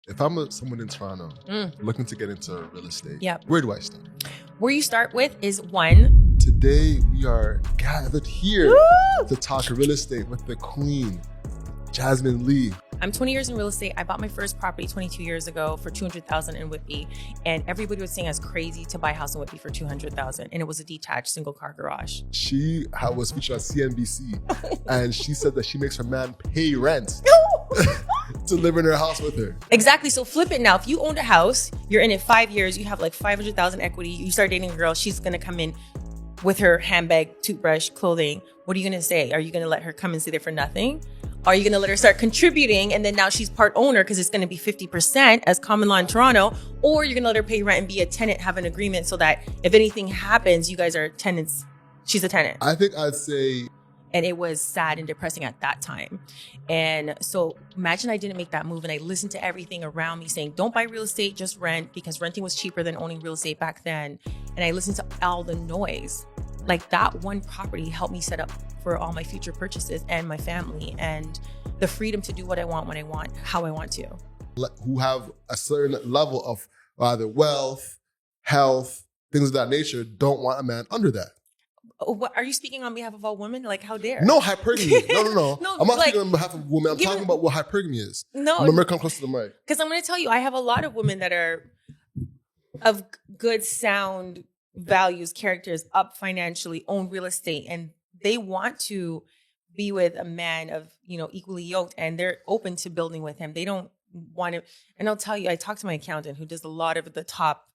If someone in Toronto looking to get into real estate, Yep. where do I start? Where you start with is one. Today we are gathered here Woo! to talk real estate with the queen, Jasmine Lee. I'm 20 years in real estate. I bought my first property 22 years ago for $200,000 in Whitby, and everybody was saying I was crazy to buy a house in Whitby for $200,000, and it was a detached single car garage. She was featured on CNBC, and she said that she makes her man pay rent to live in her house with her. Exactly. So flip it now. If you owned a house, you're in it 5 years, you have like 500,000 equity. You start dating a girl, she's gonna come in with her handbag, toothbrush, clothing. What are you gonna say? Are you gonna let her come and sit there for nothing? Are you gonna let her start contributing and then now she's part owner because it's gonna be 50% as common law in Toronto? Or you're gonna let her pay rent and be a tenant, have an agreement so that if anything happens, you guys are tenants. She's a tenant. I think I'd say. And it was sad and depressing at that time. And so imagine I didn't make that move and I listened to everything around me saying, don't buy real estate, just rent, because renting was cheaper than owning real estate back then. And I listened to all the noise. Like that one property helped me set up for all my future purchases and my family and the freedom to do what I want, when I want, how I want to. Who have a certain level of either wealth, health, things of that nature, don't want a man under that. What, are you speaking on behalf of all women? Like, how dare? No, hypergamy. No. No, I'm not like, speaking on behalf of women. I'm talking about what hypergamy is. No. Remember, come close to the mic. Because I'm going to tell you, I have a lot of women that are of good, sound values, characters, up financially, own real estate, and they want to be with a man of, equally yoked, and they're open to building with him. They don't want to. And I'll tell you, I talked to my accountant who does a lot of the top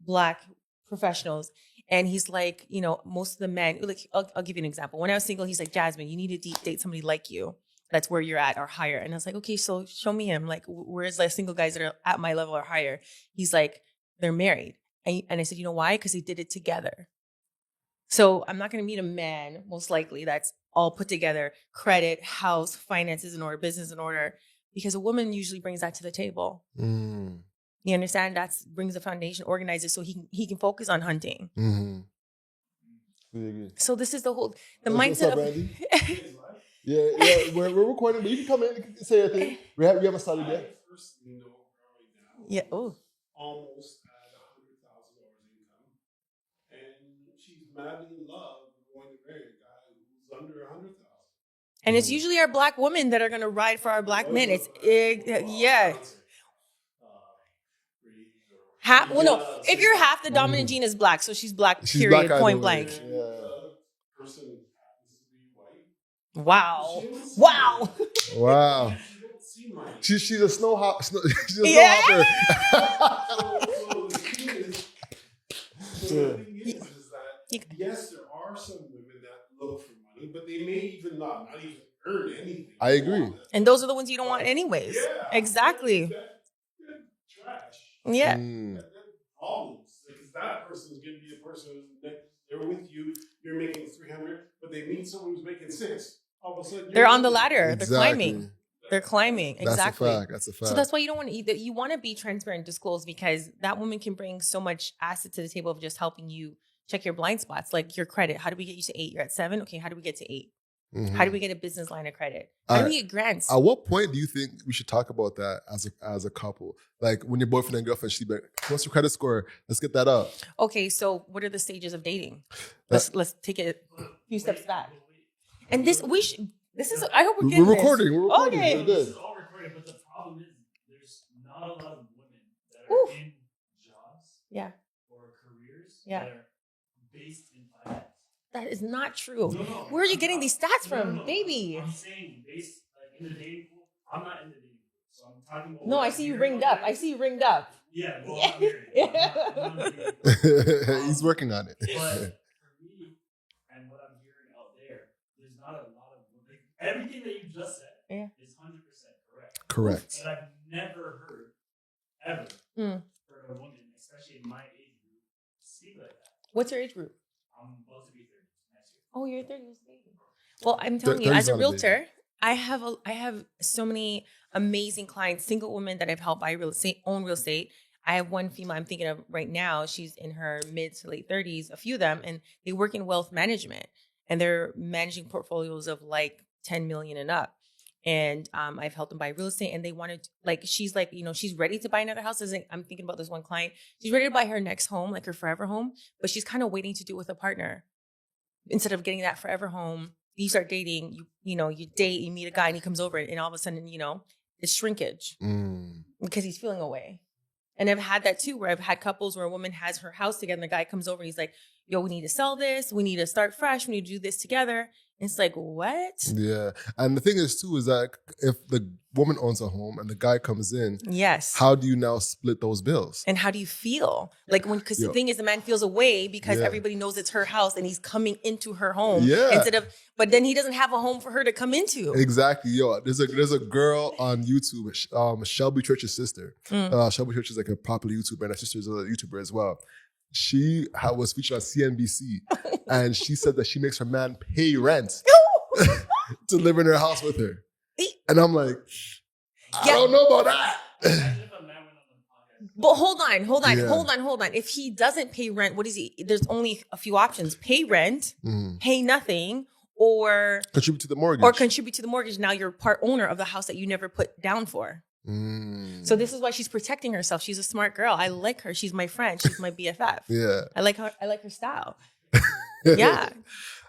Black professionals. And he's like, most of the men, like, I'll give you an example. When I was single, he's like, Jasmine, you need to date somebody like you. That's where you're at or higher. And I was like, okay, so show me him. Like, where's like single guys that are at my level or higher? He's like, they're married. And I said, you know why? Because they did it together. So I'm not going to meet a man, most likely, that's all put together, credit, house, finances in order, business in order, because a woman usually brings that to the table. You understand? That brings the foundation, organizes so he can focus on hunting. So this is the mindset of. Yeah, we're recording, but you can come in and say your thing. We haven't started yet. Yeah. Oh. Almost at $100,000 income, and she's madly in love with going to marry a guy who's under 100,000. And it's usually our Black women that are going to ride for our Black men. Yeah. If you're half, the dominant gene is Black, so she's Black. She's period. Black, point blank. Yeah. Person happens to be white. Wow. She's a snow hopper. So the thing is that yes, there are some women that look for money, but they may even not even earn anything. I agree. And those are the ones you don't want anyways. Yeah, exactly. That trash. Yeah. That problems, because that person is going to be a person who's they're with you. You're making 300, but they meet someone who's making 6. All of a sudden, they're on the ladder. Exactly. They're climbing. Exactly. That's a fact. So that's why you don't want to either. You want to be transparent, disclose, because that woman can bring so much asset to the table of just helping you check your blind spots, like your credit. How do we get you to 8? You're at 7. Okay. How do we get to 8? How do we get a business line of credit? How do we get grants? At what point do you think we should talk about that as a couple? Like when your boyfriend and girlfriend, she's like, what's your credit score? Let's get that up. Okay, so what are the stages of dating? Let's take it a few steps back. And this is. I hope we're recording. We're recording. Okay. This is all recorded, but the problem is there's not a lot of women that are in jobs, or careers that are based in finance. That is not true. No, where are you getting these stats from, baby? I'm saying based in the dating pool. I'm not in the dating pool, so I'm talking about. No, I see you ringed up. Yeah, well, I'm married. He's working on it. But for me, and what I'm hearing out there's not a lot of women. Everything that you just said is 100% correct. Correct. But I've never heard, heard a woman, especially in my age group, speak like that. What's your age group? I'm about to be 30 next year. Oh, you're 30 years old. Well, I'm telling you, as a realtor, I have so many amazing clients, single women that I've helped buy own real estate. I have one female I'm thinking of right now. She's in her mid to late 30s, a few of them, and they work in wealth management, and they're managing portfolios of like 10 million and up. And I've helped them buy real estate, and they wanted like she's like, she's ready to buy another house. I'm thinking about this one client. She's ready to buy her next home, like her forever home, but she's kind of waiting to do it with a partner. Instead of getting that forever home, you start dating, you date, you meet a guy, and he comes over, and all of a sudden, it's shrinkage because he's feeling away. And I've had that too, where I've had couples where a woman has her house together, and the guy comes over and he's like, yo, we need to sell this. We need to start fresh. We need to do this together. It's like, what? Yeah. And the thing is, too, is that if the woman owns a home and the guy comes in, yes, how do you now split those bills? And how do you feel? Like because the thing is, the man feels away because everybody knows it's her house and he's coming into her home but then he doesn't have a home for her to come into. Exactly. There's a girl on YouTube, Shelby Church's sister. Shelby Church is like a popular YouTuber, and her sister is a YouTuber as well. She was featured on CNBC, and she said that she makes her man pay rent to live in her house with her. And I'm like, I don't know about that. But hold on. If he doesn't pay rent, what is he? There's only a few options: pay rent, pay nothing, or contribute to the mortgage. Now you're part owner of the house that you never put down for. So this is why she's protecting herself. She's a smart girl. I like her. She's my friend. She's my BFF. Yeah. I like her style. Yeah.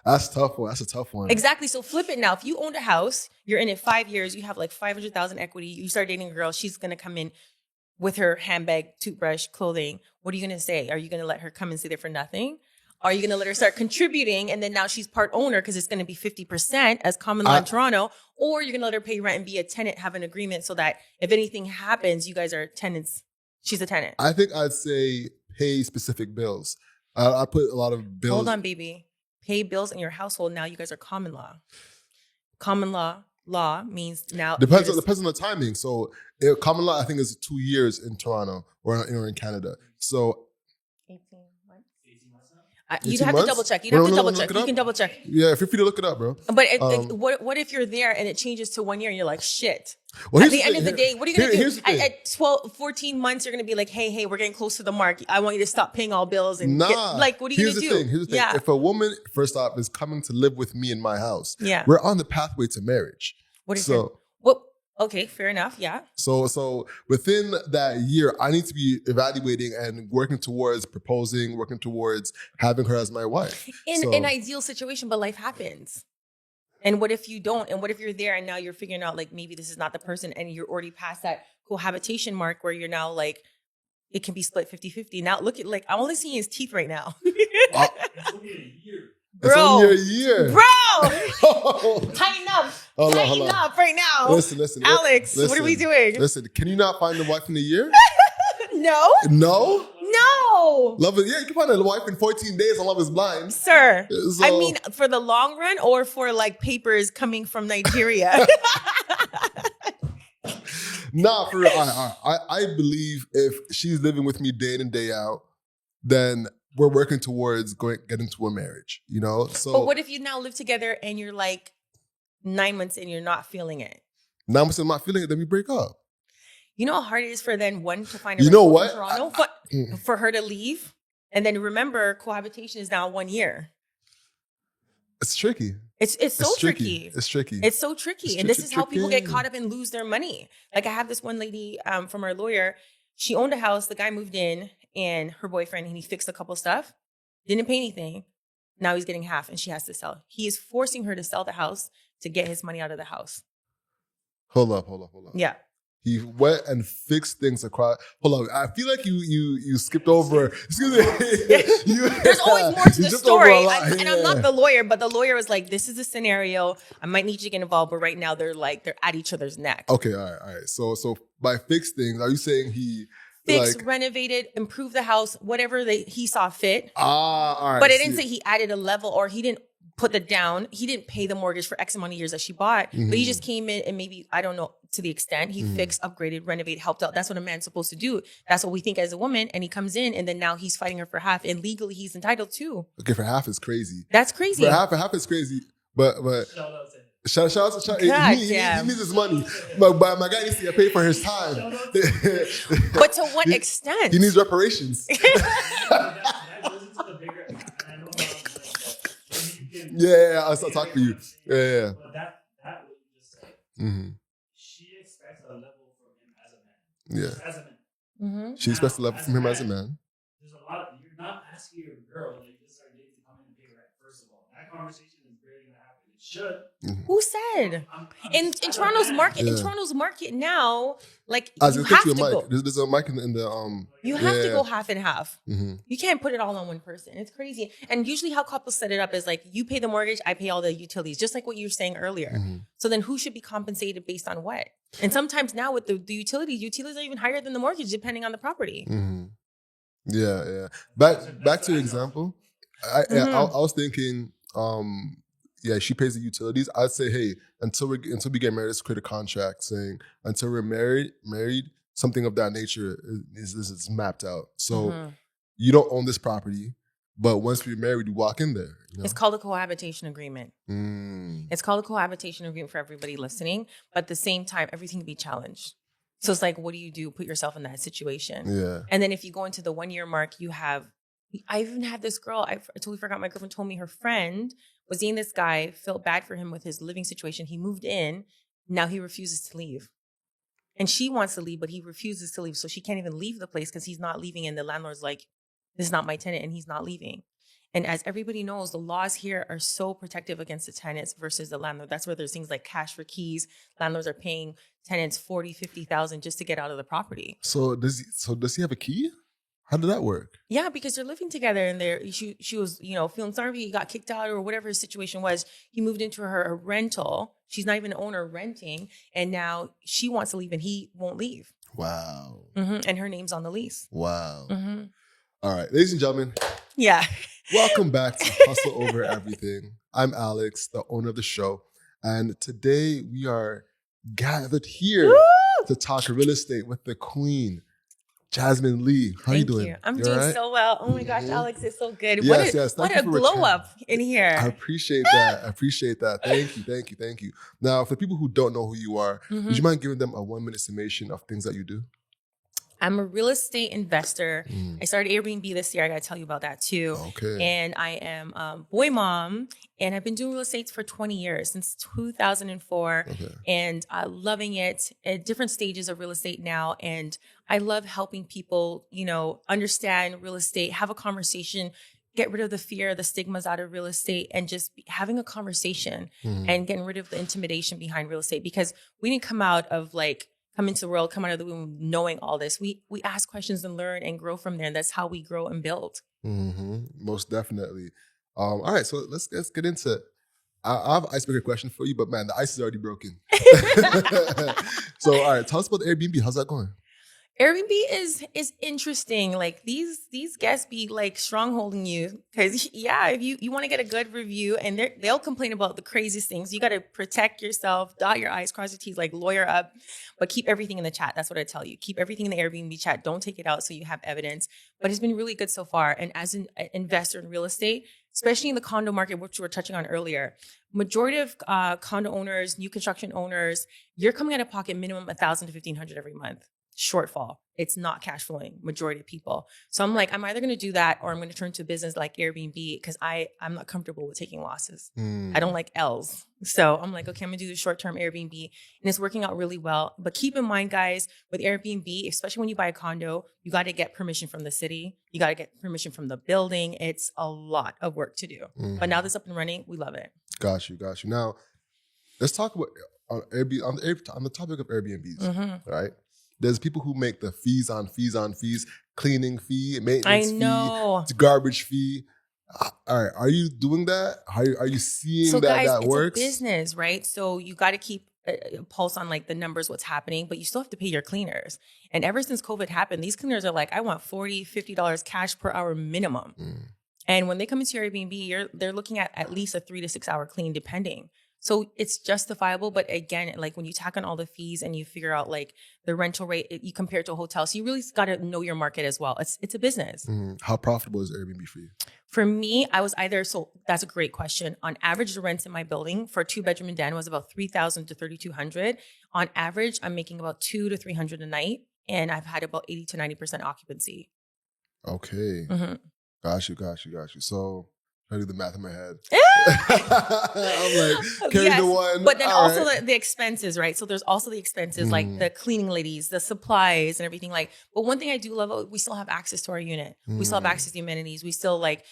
That's a tough one. That's a tough one. Exactly. So flip it now. If you owned a house, you're in it 5 years, you have like 500,000 equity, you start dating a girl, she's going to come in with her handbag, toothbrush, clothing. What are you going to say? Are you going to let her come and stay there for nothing? Are you going to let her start contributing, and then now she's part owner because it's going to be 50% as common law in Toronto? Or you're going to let her pay rent and be a tenant, have an agreement so that if anything happens, you guys are tenants. She's a tenant. I think I'd say pay specific bills. I put a lot of bills. Hold on, baby. Pay bills in your household. Now you guys are common law. Common law means now. Depends on the timing. So common law, I think, is 2 years in Toronto or in Canada. So 18 months. You'd have to double check. You can double check. Yeah, feel free to look it up, bro. But what if you're there and it changes to 1 year and you're like, shit. Well, at the end of the day, what are you going to do? At 14 months, you're going to be like, hey, we're getting close to the mark. I want you to stop paying all bills. And what are you going to do? Here's the thing. If a woman, first off, is coming to live with me in my house, we're on the pathway to marriage. Okay, fair enough. Yeah. So within that year, I need to be evaluating and working towards proposing, working towards having her as my wife. In an ideal situation, but life happens. And what if you don't? And what if you're there and now you're figuring out like maybe this is not the person and you're already past that cohabitation mark where you're now like, it can be split 50-50. Now look at like, I'm only seeing his teeth right now. It's only a year. It's only a year. Bro! Tighten up. Tighten up right now. Listen. Alex, what are we doing? Listen, can you not find a wife in a year? No. No? No. Love it. Yeah, you can find a wife in 14 days on Love is Blind. Sir. I mean, for the long run or for like papers coming from Nigeria? Nah, for real. I believe if she's living with me day in and day out, then we're working towards getting to a marriage, you know? So, but what if you now live together and you're like 9 months and you're not feeling it? 9 months and not feeling it, then we break up. You know how hard it is for then one to find a in Toronto for her to leave? And then remember, cohabitation is now 1 year. It's tricky. It's so tricky. It's tricky. It's so tricky. And this is how people get caught up and lose their money. Like I have this one lady from our lawyer. She owned a house. The guy moved in and her boyfriend, and he fixed a couple stuff. Didn't pay anything. Now he's getting half and she has to sell. He is forcing her to sell the house to get his money out of the house. Hold up. Yeah. He went and fixed things across. Hold on. I feel like you skipped over. Excuse me. There's always more to the story. And I'm not the lawyer, but the lawyer was like, this is a scenario. I might need you to get involved. But right now they're at each other's neck. Okay. All right. So by fixed things, are you saying he fixed, renovated, improved the house, whatever he saw fit? All right. But it didn't say he added a level or he didn't put the down. He didn't pay the mortgage for X amount of years that she bought, but he just came in and maybe, I don't know, to the extent he fixed, upgraded, renovated, helped out. That's what a man's supposed to do. That's what we think as a woman. And he comes in and then now he's fighting her for half and legally he's entitled to. Okay, for half is crazy. That's crazy. For half is crazy. But shout out to he needs his money. But my guy needs to get paid for his time. But to what extent? He needs reparations. Yeah, I'll talk to you. Yeah. But that what you just said she expects a level from him as a man. Yeah. Just as a man. She expects a level from him as a man. There's a lot of, you're not asking your girl that you just started dating to come in and pay rent, first of all. That conversation is barely going to happen. It should. Who said? In Toronto's market, now, like As you you have to to a mic. go. There's a mic in the You have to go half and half. Mm-hmm. You can't put it all on one person. It's crazy. And usually how couples set it up is like, you pay the mortgage, I pay all the utilities, just like what you were saying earlier. So then who should be compensated based on what? And sometimes now with the utilities are even higher than the mortgage, depending on the property. Yeah. Back to your example. I was thinking, she pays the utilities. I'd say, hey, until we get married, let's create a contract saying until we're married, something of that nature is mapped out. So you don't own this property, but once we're married, you walk in there. You know? It's called a cohabitation agreement. It's called a cohabitation agreement for everybody listening. But at the same time, everything can be challenged. So it's like, what do you do? Put yourself in that situation. Yeah. And then if you go into the 1 year mark, I even had this girl, I totally forgot, my girlfriend told me her friend was seeing this guy, felt bad for him with his living situation. He moved in. Now he refuses to leave. And she wants to leave, but he refuses to leave. So she can't even leave the place because he's not leaving. And the landlord's like, this is not my tenant, and he's not leaving. And as everybody knows, the laws here are so protective against the tenants versus the landlord. That's where there's things like cash for keys. Landlords are paying tenants $40,000-$50,000 just to get out of the property. So does he have a key? How did that work? Yeah, because they're living together, and she was, feeling sorry. He got kicked out or whatever his situation was. He moved into her rental. She's not even an owner, renting, and now she wants to leave, and he won't leave. Wow. And her name's on the lease. Wow. All right, ladies and gentlemen. Yeah. Welcome back to Hustle Over Everything. I'm Alex, the owner of the show, and today we are gathered here to talk real estate with the queen, Jasmine Lee. How you doing? I'm doing right? so well. Oh my gosh, Alex, it's so good. Yes. What a glow up in here. I appreciate that. Thank you. Now, for people who don't know who you are, would you mind giving them a 1 minute summation of things that you do? I'm a real estate investor. I started Airbnb this year. I got to tell you about that too. Okay. And I am a boy mom, and I've been doing real estate for 20 years, since 2004. Okay. And loving it at different stages of real estate now. And I love helping people, understand real estate, have a conversation, get rid of the fear, the stigmas out of real estate, and just having a conversation and getting rid of the intimidation behind real estate. Because we didn't come out of come into the world, come out of the womb knowing all this. We ask questions and learn and grow from there. And that's how we grow and build. Most definitely. All right, so let's get into it. I have an icebreaker question for you, but man, the ice is already broken. So, all right, tell us about Airbnb. How's that going? Airbnb is interesting. Like these guests be like strongholding you because if you want to get a good review, and they'll complain about the craziest things. You got to protect yourself, dot your I's, cross your T's, like lawyer up, but keep everything in the chat. That's what I tell you. Keep everything in the Airbnb chat. Don't take it out so you have evidence. But it's been really good so far. And as an investor in real estate, especially in the condo market, which we were touching on earlier, majority of condo owners, new construction owners, you're coming out of pocket minimum $1,000 to $1,500 every month. Shortfall. It's not cash flowing, majority of people. So I'm like, I'm either going to do that or I'm going to turn to a business like Airbnb because I'm not comfortable with taking losses. I don't like L's. So I'm like, okay, I'm going to do the short-term Airbnb, and it's working out really well. But keep in mind, guys, with Airbnb, especially when you buy a condo, you got to get permission from the city. You got to get permission from the building. It's a lot of work to do. But now that's up and running, we love it. Got you. Now, let's talk about on the topic of Airbnbs, right? There's people who make the fees on fees, cleaning fee, maintenance fee, garbage fee. All right, are you doing that? Are you seeing that works? It's a business, right? So you got to keep a pulse on like the numbers, what's happening, but you still have to pay your cleaners. And ever since COVID happened, these cleaners are like, I want $40, $50 cash per hour minimum. And when they come into your Airbnb, they're looking at least a 3 to 6 hour clean, depending. So it's justifiable. But again, like when you tack on all the fees and you figure out like the rental rate, you compare it to a hotel. So you really got to know your market as well. It's a business. How profitable is Airbnb for you? For me, that's a great question. On average, the rents in my building for a 2-bedroom in Dan was about $3,000 to $3,200. On average, I'm making about $200 to $300 a night. And I've had about 80 to 90% occupancy. Okay. Got you. So I do the math in my head. I'm like, carry the one. But then all also right. the expenses, right? So there's also the expenses, like the cleaning ladies, the supplies and everything. Like, but one thing I do love, we still have access to our unit. We still have access to amenities. We still like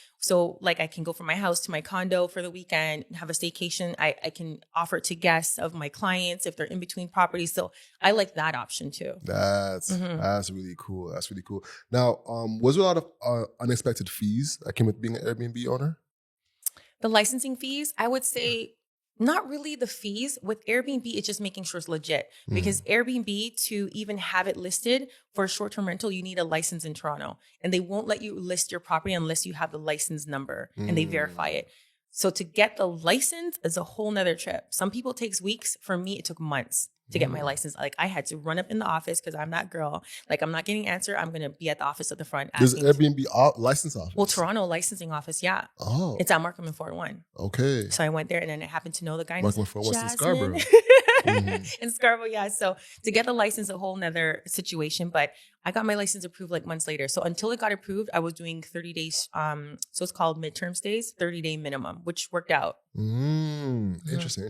I can go from my house to my condo for the weekend, have a staycation. I can offer it to guests of my clients if they're in between properties. So I like that option too. That's really cool. That's really cool. Now, was there a lot of unexpected fees that came with being an Airbnb owner? The licensing fees, I would say not really the fees. With Airbnb, it's just making sure it's legit. Because Airbnb, to even have it listed for a short-term rental, you need a license in Toronto. And they won't let you list your property unless you have the license number and they verify it. So to get the license is a whole nother trip. Some people it takes weeks. For me, it took months to get my license. Like I had to run up in the office because I'm that girl. Like I'm not getting an answer. I'm going to be at the office at the front. There's an Airbnb license office? Well, Toronto licensing office, yeah. Oh. It's at Markham and Fort 1. Okay. So I went there and then I happened to know the guy. Markham and Fort 1's in Scarborough. In Scarborough, yeah. So to get the license, a whole nother situation. But I got my license approved like months later. So until it got approved, I was doing 30 days. So it's called midterm stays, 30-day minimum, which worked out. Interesting.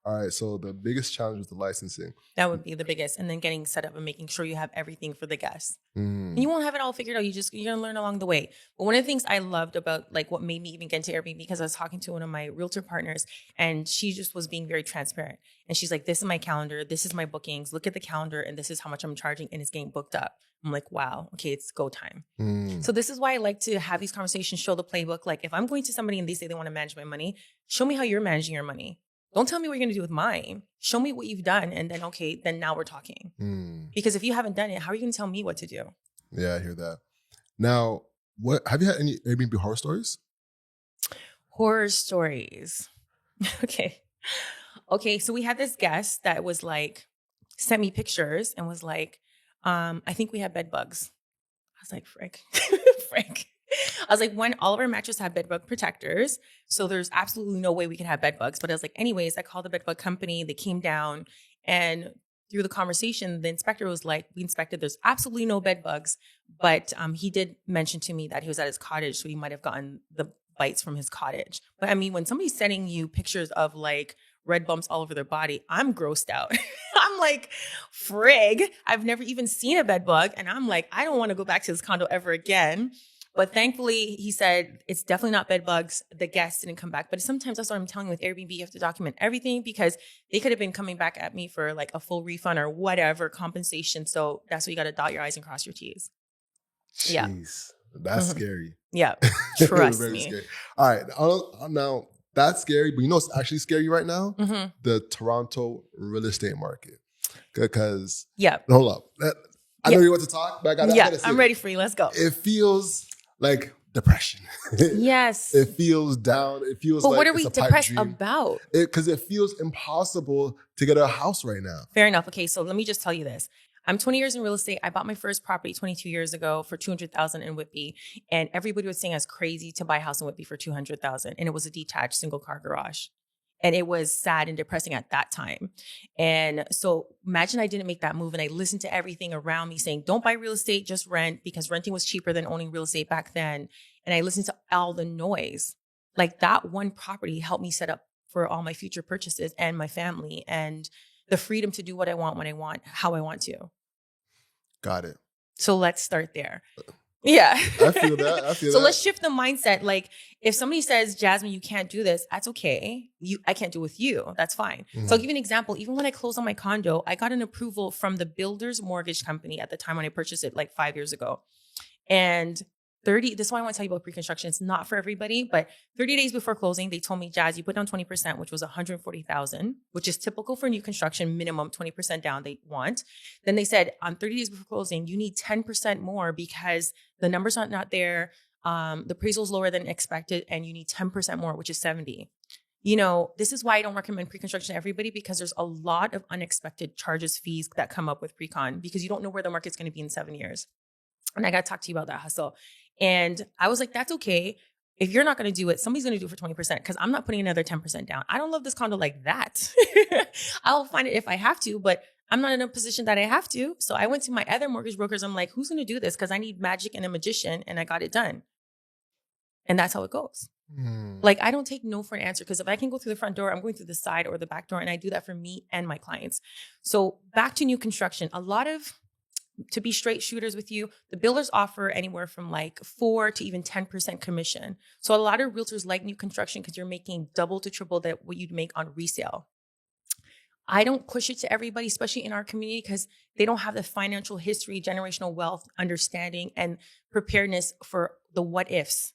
All right. So the biggest challenge was the licensing. That would be the biggest. And then getting set up and making sure you have everything for the guests. And you won't have it all figured out. You're going to learn along the way. But one of the things I loved about like what made me even get into Airbnb, because I was talking to one of my realtor partners and she just was being very transparent. And she's like, this is my calendar. This is my bookings. Look at the calendar. And this is how much I'm charging. And it's getting booked up. I'm like, wow, okay, it's go time. So this is why I like to have these conversations, show the playbook. Like if I'm going to somebody and they say they want to manage my money, show me how you're managing your money. Don't tell me what you're going to do with mine. Show me what you've done. And then, okay, then now we're talking. Because if you haven't done it, how are you going to tell me what to do? Yeah, I hear that. Now, have you had any Airbnb horror stories? Horror stories. Okay. So we had this guest that was like, sent me pictures and was like, I think we have bed bugs. I was like, frick. I was like, one, all of our mattresses have bed bug protectors. So there's absolutely no way we can have bed bugs. But I was like, anyways, I called the bed bug company. They came down and through the conversation, the inspector was like, we inspected, there's absolutely no bed bugs. But he did mention to me that he was at his cottage. So he might have gotten the bites from his cottage. But I mean, when somebody's sending you pictures of like red bumps all over their body, I'm grossed out. I'm like, frig, I've never even seen a bed bug. And I'm like, I don't want to go back to this condo ever again. But thankfully, he said, it's definitely not bed bugs. The guests didn't come back. But sometimes that's what I'm telling you with Airbnb. You have to document everything because they could have been coming back at me for like a full refund or whatever compensation. So that's why you got to dot your I's and cross your T's. Jeez, yeah. That's scary. Yeah, trust Very me. Scary. All right, now that's scary, but you know what's actually scary right now? The Toronto real estate market. Because, hold up. I know you want to talk, but I gotta say I'm ready for you. Let's go. It feels like depression. Yes. It feels down. It feels but like what are it's we a pipe depressed dream. about? Because it feels impossible to get a house right now. Fair enough. Okay, so let me just tell you this. I'm 20 years in real estate. I bought my first property 22 years ago for $200,000 in Whitby. And everybody was saying I was crazy to buy a house in Whitby for $200,000. And it was a detached single car garage. And it was sad and depressing at that time. And so imagine I didn't make that move and I listened to everything around me saying, don't buy real estate, just rent, because renting was cheaper than owning real estate back then. And I listened to all the noise. Like that one property helped me set up for all my future purchases and my family and the freedom to do what I want, when I want, how I want to. Got it. So let's start there. Yeah. I feel that. So let's shift the mindset. Like if somebody says, Jasmine, you can't do this, that's okay. I can't do it with you. That's fine. So I'll give you an example. Even when I closed on my condo, I got an approval from the builder's mortgage company at the time when I purchased it like 5 years ago. And this is why I want to tell you about pre-construction. It's not for everybody, but 30 days before closing, they told me, Jazz, you put down 20%, which was $140,000, which is typical for new construction, minimum 20% down they want. Then they said on 30 days before closing, you need 10% more because the numbers are not there. The appraisal is lower than expected and you need 10% more, which is 70. You know, this is why I don't recommend pre-construction to everybody because there's a lot of unexpected charges, fees that come up with pre-con because you don't know where the market's going to be in 7 years. And I got to talk to you about that hustle. And I was like, that's okay. If you're not going to do it, somebody's going to do it for 20% because I'm not putting another 10% down. I don't love this condo like that. I'll find it if I have to, but I'm not in a position that I have to. So I went to my other mortgage brokers. I'm like, who's going to do this? Because I need magic and a magician. And I got it done. And that's how it goes. Like, I don't take no for an answer, because if I can go through the front door, I'm going through the side or the back door, and I do that for me and my clients. So back to new construction, to be straight shooters with you, the builders offer anywhere from like 4 to even 10% commission. So a lot of realtors like new construction because you're making double to triple that what you'd make on resale. I don't push it to everybody, especially in our community, because they don't have the financial history, generational wealth, understanding, and preparedness for the what ifs.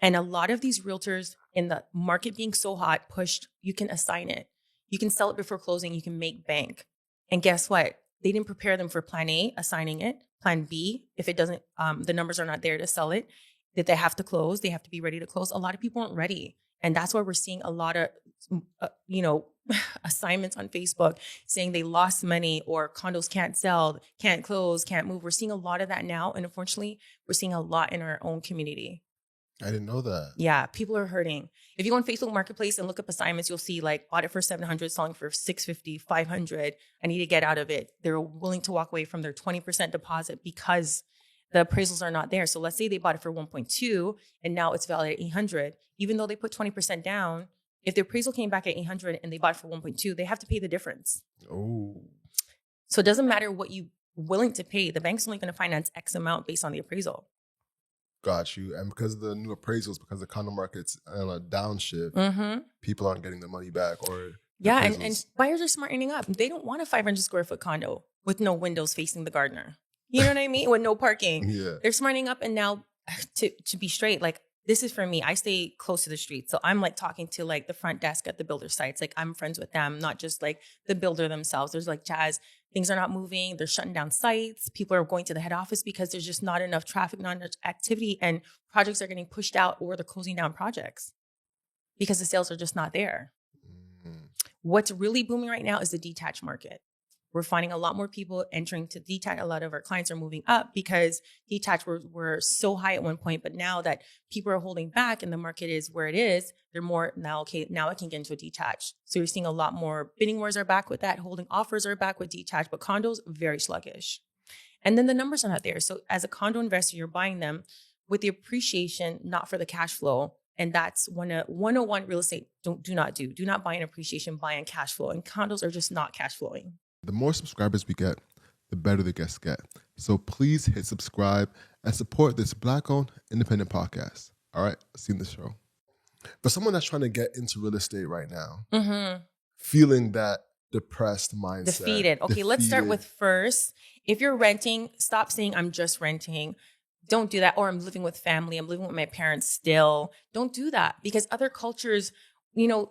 And a lot of these realtors, in the market being so hot, pushed, you can assign it. You can sell it before closing. You can make bank. And guess what? They didn't prepare them for plan A, assigning it. Plan B, if it doesn't, the numbers are not there to sell it, that they have to close. They have to be ready to close. A lot of people aren't ready. And that's why we're seeing a lot of, assignments on Facebook saying they lost money or condos can't sell, can't close, can't move. We're seeing a lot of that now. And unfortunately, we're seeing a lot in our own community. I didn't know that. Yeah, people are hurting. If you go on Facebook Marketplace and look up assignments, you'll see like bought it for $700, selling for $650, $500. I need to get out of it. They're willing to walk away from their 20% deposit because the appraisals are not there. So let's say they bought it for 1.2 and now it's valued at 800. Even though they put 20% down, if the appraisal came back at 800 and they bought it for 1.2, they have to pay the difference. Oh. So it doesn't matter what you're willing to pay. The bank's only going to finance X amount based on the appraisal. Got you. And because of the new appraisals, because the condo market's on a downshift, people aren't getting the money back. Or yeah, and buyers are smartening up. They don't want a 500 square foot condo with no windows facing the gardener. You know what I mean? With no parking. Yeah. They're smartening up. And now to be straight, like, this is for me. I stay close to the street. So I'm like talking to like the front desk at the builder sites. Like, I'm friends with them, not just like the builder themselves. There's like, Jazz, things are not moving. They're shutting down sites. People are going to the head office because there's just not enough traffic, not enough activity, and projects are getting pushed out, or they're closing down projects because the sales are just not there. What's really booming right now is the detached market. We're finding a lot more people entering to detached. A lot of our clients are moving up because detached were so high at one point, but now that people are holding back and the market is where it is, they're more now, okay, now I can get into a detached. So you're seeing a lot more bidding wars are back with that. Holding offers are back with detached, but condos, very sluggish. And then the numbers are not there. So as a condo investor, you're buying them with the appreciation, not for the cash flow. And that's 101 real estate do not do. Do not buy in appreciation, buy in cash flow. And condos are just not cash flowing. The more subscribers we get, the better the guests get. So please hit subscribe and support this Black-owned independent podcast. All right, see you in the show. For someone that's trying to get into real estate right now, feeling that depressed mindset. Defeated. Okay, let's start with first. If you're renting, stop saying, I'm just renting. Don't do that. Or I'm living with family. I'm living with my parents still. Don't do that, because other cultures,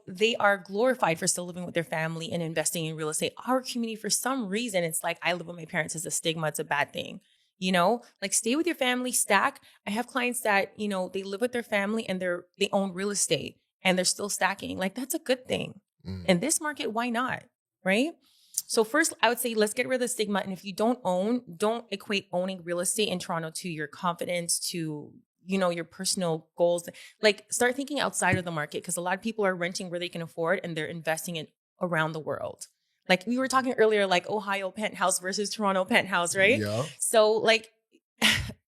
they are glorified for still living with their family and investing in real estate. Our community, for some reason, it's like, I live with my parents is a stigma. It's a bad thing. Like, stay with your family, stack. I have clients that, they live with their family and they own real estate and they're still stacking. Like, that's a good thing. In this market, why not? Right? So first, I would say, let's get rid of the stigma. And if you don't equate owning real estate in Toronto to your confidence, to your personal goals. Like, start thinking outside of the market, because a lot of people are renting where they can afford and they're investing in around the world. Like, we were talking earlier, like Ohio penthouse versus Toronto penthouse, right? Yeah. So like,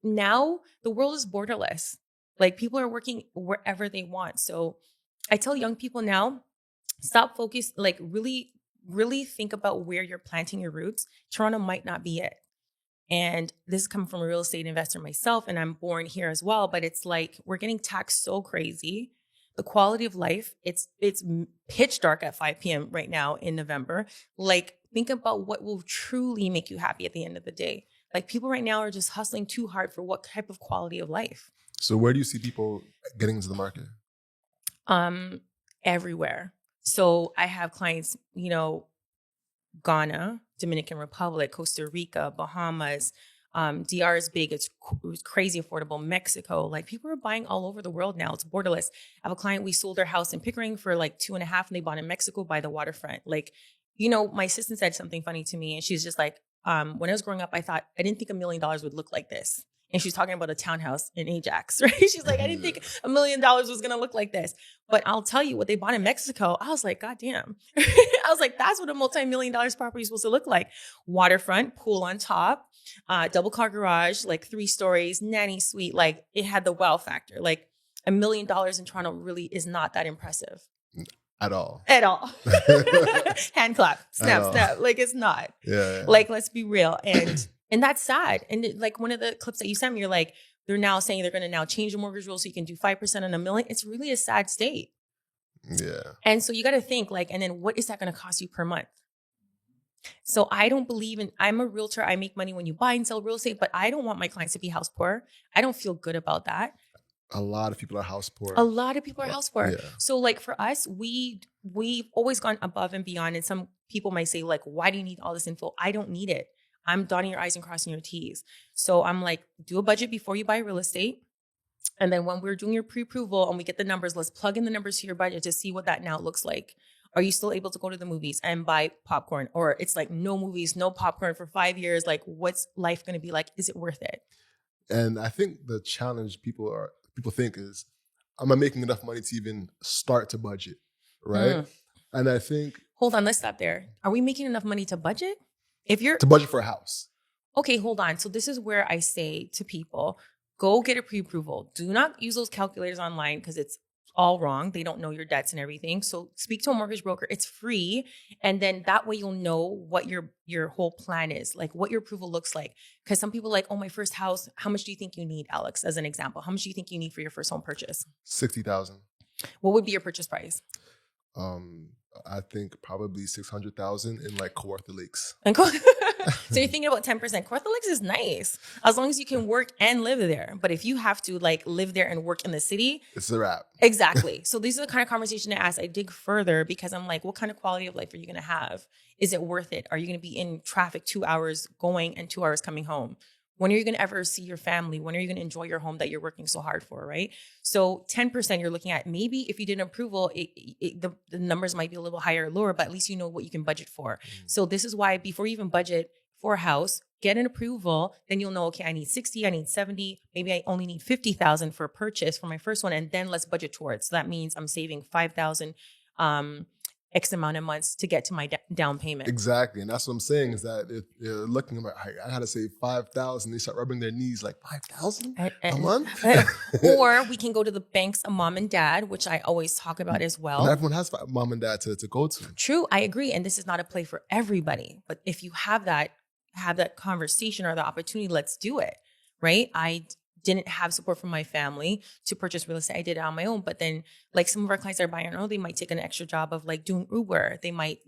now the world is borderless. Like, people are working wherever they want. So I tell young people now, stop focus, like really, really think about where you're planting your roots. Toronto might not be it. And this is coming from a real estate investor myself, and I'm born here as well. But it's like, we're getting taxed so crazy. The quality of life, it's pitch dark at 5 p.m. right now in November. Like, think about what will truly make you happy at the end of the day. Like, people right now are just hustling too hard for what type of quality of life. So where do you see people getting into the market? Everywhere. So I have clients, Ghana, Dominican Republic, Costa Rica, Bahamas, DR is big. It's crazy affordable. Mexico, like, people are buying all over the world now. It's borderless. I have a client, we sold their house in Pickering for like 2.5, and they bought in Mexico by the waterfront. Like, my assistant said something funny to me, and she's just like, when I was growing up, I didn't think $1 million would look like this. And she's talking about a townhouse in Ajax, right? She's like, I didn't think $1 million was going to look like this. But I'll tell you, what they bought in Mexico, I was like, God damn. I was like, that's what a multi-million-dollar property is supposed to look like. Waterfront, pool on top, double car garage, like 3 stories, nanny suite. Like, it had the wow factor. Like, $1 million in Toronto really is not that impressive. At all. At all. Hand clap, snap. Like, it's not. Yeah. Like, let's be real. And that's sad. And like one of the clips that you sent me, you're like, they're now saying they're going to now change the mortgage rule so you can do 5% on $1 million. It's really a sad state. Yeah. And so you got to think like, and then what is that going to cost you per month? So I don't believe I'm a realtor. I make money when you buy and sell real estate, but I don't want my clients to be house poor. I don't feel good about that. A lot of people are house poor. A lot of people are house poor. Yeah. So like for us, we've always gone above and beyond. And some people might say like, why do you need all this info? I don't need it. I'm dotting your I's and crossing your T's. So I'm like, do a budget before you buy real estate. And then when we're doing your pre-approval and we get the numbers, let's plug in the numbers to your budget to see what that now looks like. Are you still able to go to the movies and buy popcorn? Or it's like no movies, no popcorn for 5 years. Like, what's life going to be like? Is it worth it? And I think the challenge people think is, am I making enough money to even start to budget, right? And I think... Hold on, let's stop there. Are we making enough money to budget? If you're... To budget for a house. Okay, hold on. So this is where I say to people, go get a pre-approval. Do not use those calculators online because it's all wrong. They don't know your debts and everything. So speak to a mortgage broker. It's free. And then that way you'll know what your whole plan is, like what your approval looks like. Because some people are like, oh, my first house, how much do you think you need, Alex, as an example? How much do you think you need for your first home purchase? $60,000. What would be your purchase price? I think probably 600,000 in like Kawartha Lakes. So you're thinking about 10%. Kawartha Lakes is nice as long as you can work and live there. But if you have to like live there and work in the city, it's a wrap. Exactly. So these are the kind of conversation I ask. I dig further because I'm like, what kind of quality of life are you going to have? Is it worth it? Are you going to be in traffic 2 hours going and 2 hours coming home? When are you going to ever see your family? When are you going to enjoy your home that you're working so hard for, right? So 10% you're looking at. Maybe if you did an approval, the numbers might be a little higher or lower, but at least you know what you can budget for. So this is why before you even budget for a house, get an approval. Then you'll know, okay, I need 60, I need 70. Maybe I only need 50,000 for a purchase for my first one. And then let's budget towards. So that means I'm saving 5,000 X amount of months to get to my down payment. Exactly. And that's what I'm saying is that if you're looking like, I got to save 5,000, they start rubbing their knees like 5,000 a month. Or we can go to the banks of mom and dad, which I always talk about as well. And everyone has mom and dad to go to. True. I agree. And this is not a play for everybody. But if you have that conversation or the opportunity, let's do it. Right. I didn't have support from my family to purchase real estate. I did it on my own. But then like some of our clients that are buying on their own, they might take an extra job of like doing Uber. They might,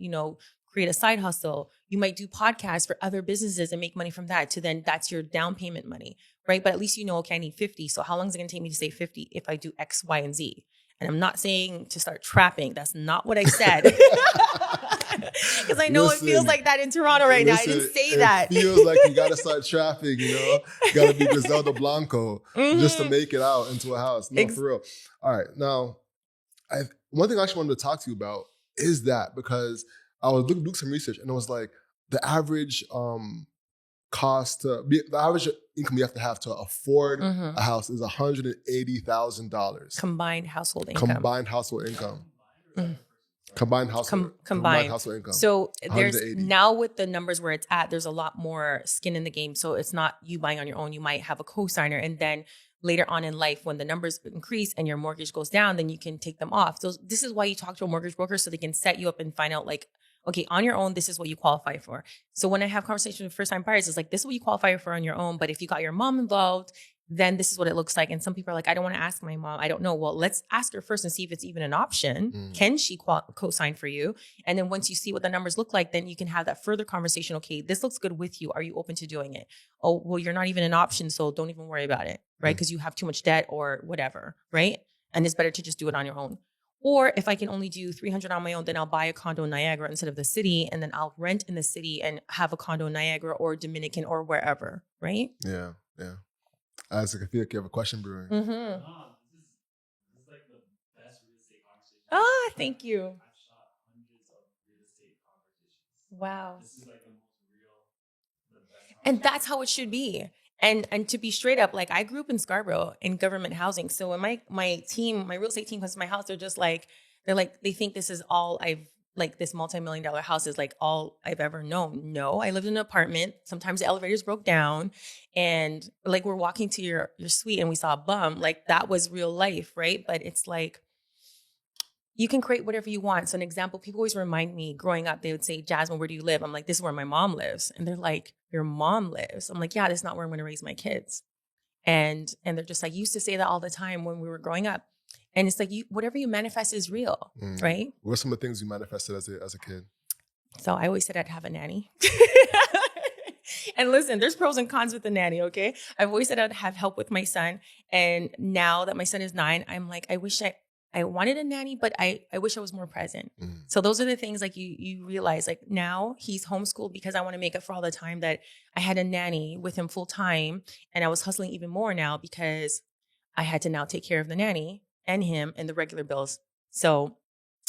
create a side hustle. You might do podcasts for other businesses and make money from that to then that's your down payment money, right? But at least okay, I need 50. So how long is it going to take me to save 50 if I do X, Y, and Z? And I'm not saying to start trapping. That's not what I said. Because I know it feels like that in Toronto right now. I didn't say that. It feels like you got to start trapping, You got to be Griselda Blanco just to make it out into a house. No, for real. All right. Now, one thing I actually wanted to talk to you about is that because I was doing some research and it was like the average the average income you have to afford a house is $180,000. Combined household income. Combined household income. Combined household income. So there's now with the numbers where it's at, there's a lot more skin in the game. So it's not you buying on your own. You might have a co-signer, and then later on in life, when the numbers increase and your mortgage goes down, then you can take them off. So this is why you talk to a mortgage broker so they can set you up and find out like, okay, on your own, this is what you qualify for. So when I have conversations with first-time buyers, it's like, this is what you qualify for on your own. But if you got your mom involved, then this is what it looks like. And some people are like, I don't want to ask my mom. I don't know. Well, let's ask her first and see if it's even an option. Can she co-sign for you? And then once you see what the numbers look like, then you can have that further conversation. Okay, this looks good with you. Are you open to doing it? Oh, well, you're not even an option, so don't even worry about it, right? Because you have too much debt or whatever, right? And it's better to just do it on your own. Or if I can only do 300 on my own, then I'll buy a condo in Niagara instead of the city. And then I'll rent in the city and have a condo in Niagara or Dominican or wherever, right? Yeah, yeah. I feel like you have a question brewing. This is like the best real estate conversation. Ah, thank you. I've shot hundreds of real estate competitions. Wow. This is like the most real, the best. And that's how it should be. And to be straight up, like I grew up in Scarborough in government housing. So when my real estate team comes to my house, they think this is all I've like this multi-million-dollar house is like all I've ever known. No, I lived in an apartment. Sometimes the elevators broke down and like we're walking to your suite and we saw a bum. Like that was real life, right? But it's like, you can create whatever you want. So an example, people always remind me growing up, they would say, Jasmine, where do you live? I'm like, this is where my mom lives. And they're like, your mom lives? I'm like, yeah, that's not where I'm going to raise my kids. And they're just like, you used to say that all the time when we were growing up. And it's like, whatever you manifest is real, right? What are some of the things you manifested as a kid? So I always said I'd have a nanny. And listen, there's pros and cons with the nanny, okay? I've always said I'd have help with my son. And now that my son is 9, I'm like, I wish I wanted a nanny, but I wish I was more present. So those are the things like you realize, like now he's homeschooled because I want to make up for all the time that I had a nanny with him full time. And I was hustling even more now because I had to now take care of the nanny and him and the regular bills. So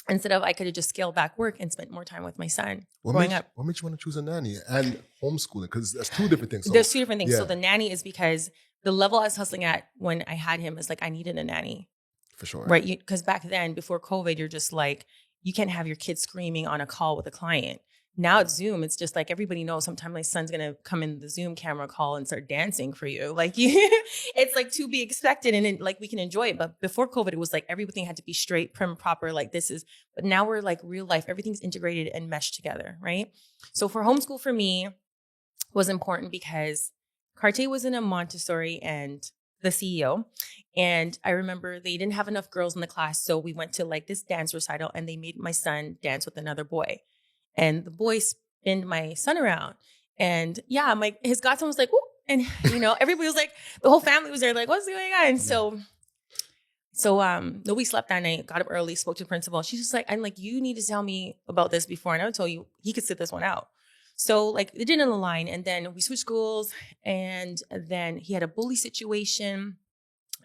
instead of, I could have just scaled back work and spent more time with my son growing up. What made you want to choose a nanny and homeschooling? Because that's two different things. So, there's two different things. Yeah. So the nanny is because the level I was hustling at when I had him is like, I needed a nanny. For sure. Right. Because back then, before COVID, you're just like, you can't have your kids screaming on a call with a client. Now it's Zoom. It's just like everybody knows sometimes my son's going to come in the Zoom camera call and start dancing for you. Like it's like to be expected and like we can enjoy it. But before COVID, it was like everything had to be straight, prim, proper. Like but now we're like real life. Everything's integrated and meshed together. Right. So for homeschool for me was important because Cartier was in a Montessori and the CEO. And I remember they didn't have enough girls in the class. So we went to like this dance recital and they made my son dance with another boy. And the boy spinned my son around. And yeah, his godson was like, ooh. And, everybody was like, the whole family was there like, what's going on? So nobody slept that night, got up early, spoke to the principal. She's just like, I'm like, you need to tell me about this before. And I would tell you, he could sit this one out. So like it didn't align. And then we switched schools and then he had a bully situation.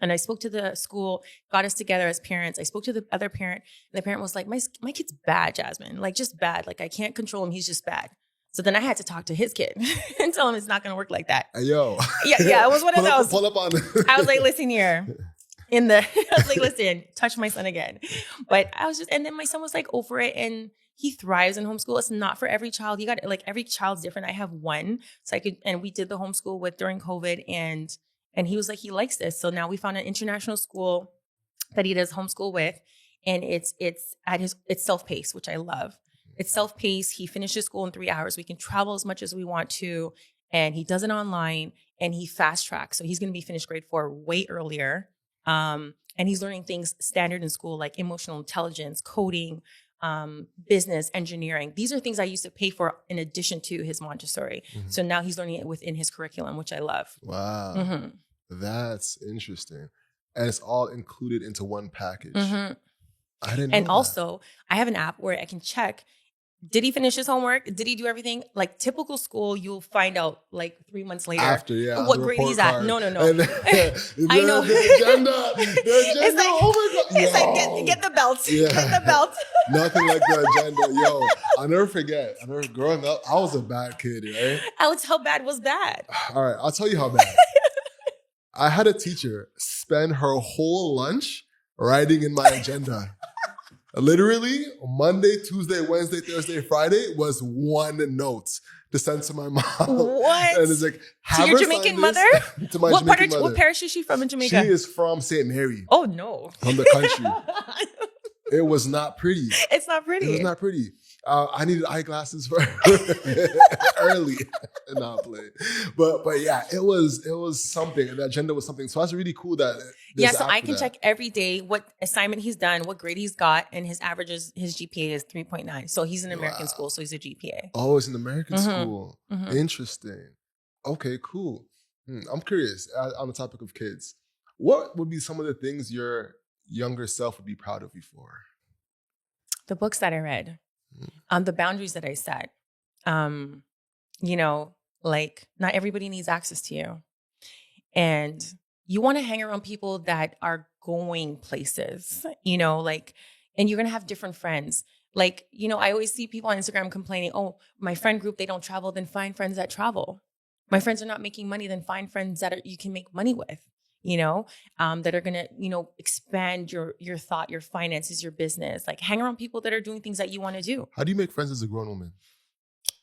And I spoke to the school, got us together as parents. I spoke to the other parent and the parent was like, my kid's bad, Jasmine, like just bad. Like I can't control him. He's just bad. So then I had to talk to his kid and tell him it's not going to work like that. Yo. Yeah. It was one of those. Pull up on. I was like, listen here. I was like, listen, touch my son again. But I was and then my son was like over it and he thrives in homeschool. It's not for every child. You got like every child's different. I have one. So and we did the homeschool during COVID and he was like, he likes this. So now we found an international school that he does homeschool with. And it's self-paced, which I love. It's self-paced. He finishes school in 3 hours. We can travel as much as we want to. And he does it online and he fast tracks. So he's going to be finished grade 4 way earlier. And he's learning things standard in school, like emotional intelligence, coding, business, engineering. These are things I used to pay for in addition to his Montessori. Mm-hmm. So now he's learning it within his curriculum, which I love. Wow. Mm-hmm. That's interesting. And it's all included into one package. Mm-hmm. I didn't know And that. also, I have an app where I can check, did he finish his homework? Did he do everything? Like typical school, you'll find out like 3 months later what grade he's at. No. Then, I know. The agenda. It's like, oh my God. It's like get the belt. Yeah. Get the belt. Nothing like the agenda. Yo, I'll never forget. Growing up, I was a bad kid, right? How bad was bad? All right, I'll tell you how bad. I had a teacher spend her whole lunch writing in my agenda. Literally, Monday, Tuesday, Wednesday, Thursday, Friday was one note to send to my mom. What? And it's like, to your Jamaican mother? To my Jamaican mother. What parish is she from in Jamaica? She is from St. Mary. Oh, no. From the country. It was not pretty. It's not pretty. It was not pretty. I needed eyeglasses for early. Not play. But yeah, it was something. The agenda was something. So that's really cool that so I can check every day what assignment he's done, what grade he's got, and his GPA is 3.9. So he's in American school, so he's a GPA. Oh, it's an American school. Mm-hmm. Interesting. Okay, cool. I'm curious on the topic of kids. What would be some of the things your younger self would be proud of you for? The books that I read. The boundaries that I set, like not everybody needs access to you. And you want to hang around people that are going places, and you're going to have different friends. Like, I always see people on Instagram complaining, oh, my friend group, they don't travel, then find friends that travel. My friends are not making money, then find friends that you can make money with. that are going to, expand your thought, your finances, your business. Like hang around people that are doing things that you want to do. How do you make friends as a grown woman?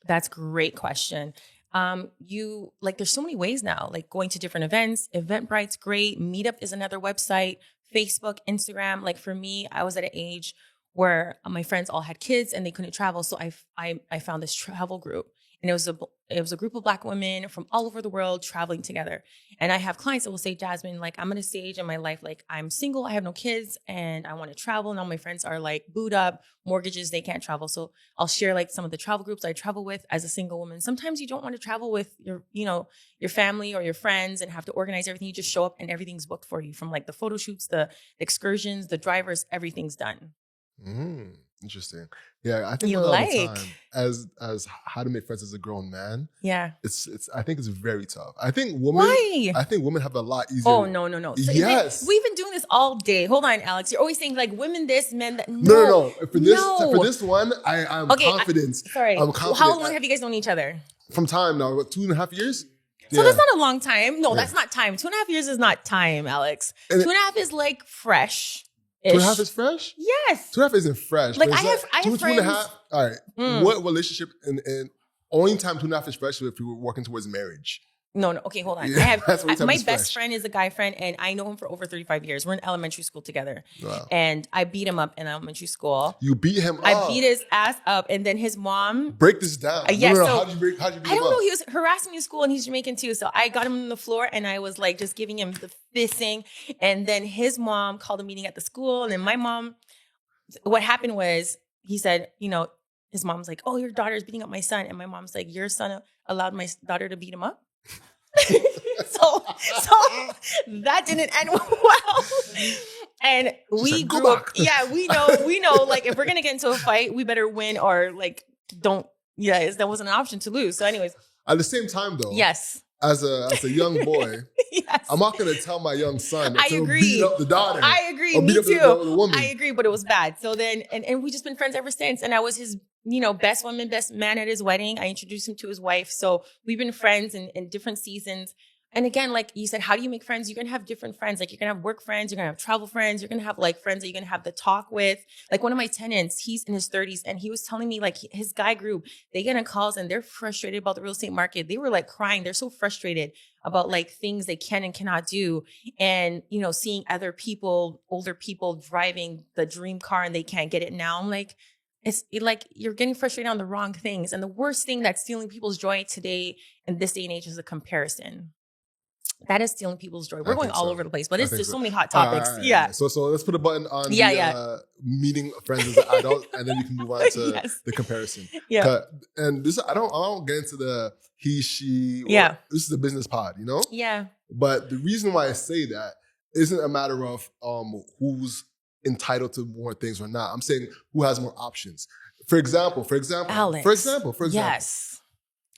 That's a great question. There's so many ways now, like going to different events. Eventbrite's great. Meetup is another website. Facebook, Instagram. Like for me, I was at an age where my friends all had kids and they couldn't travel. So I found this travel group, and it was a group of Black women from all over the world traveling together. And I have clients that will say, Jasmine, like I'm at a stage in my life, like I'm single, I have no kids, and I want to travel. And all my friends are like booed up, mortgages, they can't travel. So I'll share like some of the travel groups I travel with as a single woman. Sometimes you don't want to travel with your family or your friends and have to organize everything. You just show up and everything's booked for you, from like the photo shoots, the excursions, the drivers, everything's done. Interesting. Yeah, I think all the time as how to make friends as a grown man. Yeah, it's I think it's very tough. I think women. Why? I think women have a lot easier. Oh no. So yes, we've been doing this all day. Hold on, Alex. You're always saying like women this, men that. No. For this one, I'm confident. Sorry. I'm confident. How long have you guys known each other? From time now, what, 2.5 years. So that's not a long time. No, that's not time. 2.5 years is not time, Alex. And 2.5 is like fresh. 2.5 is fresh? Yes. 2.5 isn't fresh. Like I have friends. 2.5. All right. What relationship and only time 2.5 is fresh if we were working towards marriage. No. Okay, hold on. Yeah, my best friend is a guy friend, and I know him for over 35 years. We're in elementary school together. Wow. And I beat him up in elementary school. You beat him up? I beat his ass up, and then his mom... Break this down. Yeah, no. So How'd you beat him up? I don't know. He was harassing me in school, and he's Jamaican too. So I got him on the floor, and I was like just giving him the fisting. And then his mom called a meeting at the school, and then my mom... What happened was, he said, his mom's like, oh, your daughter's beating up my son. And my mom's like, your son allowed my daughter to beat him up? so that didn't end well. And we grew up. Yeah, we know like if we're gonna get into a fight, we better win or like don't. Yeah, that wasn't an option to lose. So, anyways, at the same time, though, yes, as a young boy, yes. I'm not gonna tell my young son to beat up the daughter. I agree. Me too. The woman. I agree, but it was bad. So then, and we just been friends ever since. And I was his, best woman, best man at his wedding. I introduced him to his wife. So we've been friends in different seasons. And again, like you said, how do you make friends? You're going to have different friends. Like you're going to have work friends. You're going to have travel friends. You're going to have like friends that you're going to have the talk with. Like one of my tenants, he's in his 30s and he was telling me like his guy group, they get in calls and they're frustrated about the real estate market. They were like crying. They're so frustrated about like things they can and cannot do. And, seeing other people, older people driving the dream car and they can't get it now. I'm like, it's like you're getting frustrated on the wrong things. And the worst thing that's stealing people's joy today in this day and age is a comparison. That is stealing people's joy. We're going all over the place, but there's so many hot topics. All right. Yeah. So let's put a button on meeting friends as an adult, and then we can move on to the comparison. Yeah. And this, I don't get into the he, she. Yeah. This is a business pod, Yeah. But the reason why I say that isn't a matter of who's entitled to more things or not. I'm saying who has more options. For example. Alex. Yes.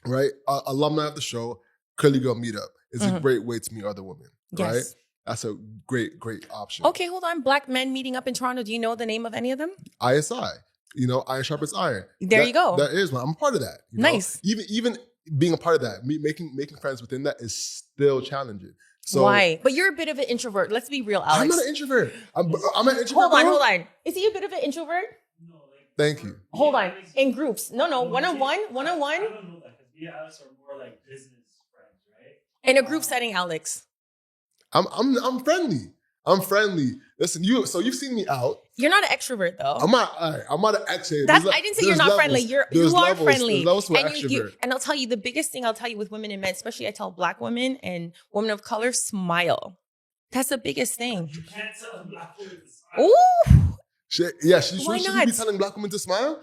Right. Alumni of the show, Curly Girl Meetup. It's a great way to meet other women, right? That's a great option. Okay, hold on. Black men meeting up in Toronto. Do you know the name of any of them? ISI. Iron sharpens iron. You go. That is one. I'm a part of that. Nice. Even being a part of that, making friends within that is still challenging. So, why? But you're a bit of an introvert. Let's be real, Alex. I'm not an introvert. I'm an introvert. Hold on. Is he a bit of an introvert? No. Thank you. Hold on. In groups. No. One-on-one. I don't know that because we and Alex are more like business. In a group setting, Alex. I'm friendly. I'm friendly. Listen, you've seen me out. You're not an extrovert though. I'm not an extrovert. I didn't say you're not friendly. You are friendly. There's levels to an extrovert. And I'll tell you the biggest thing I'll tell you with women and men, especially I tell Black women and women of color, smile. That's the biggest thing. You can't tell a Black woman to smile. Ooh. Why not? Should be telling Black women to smile?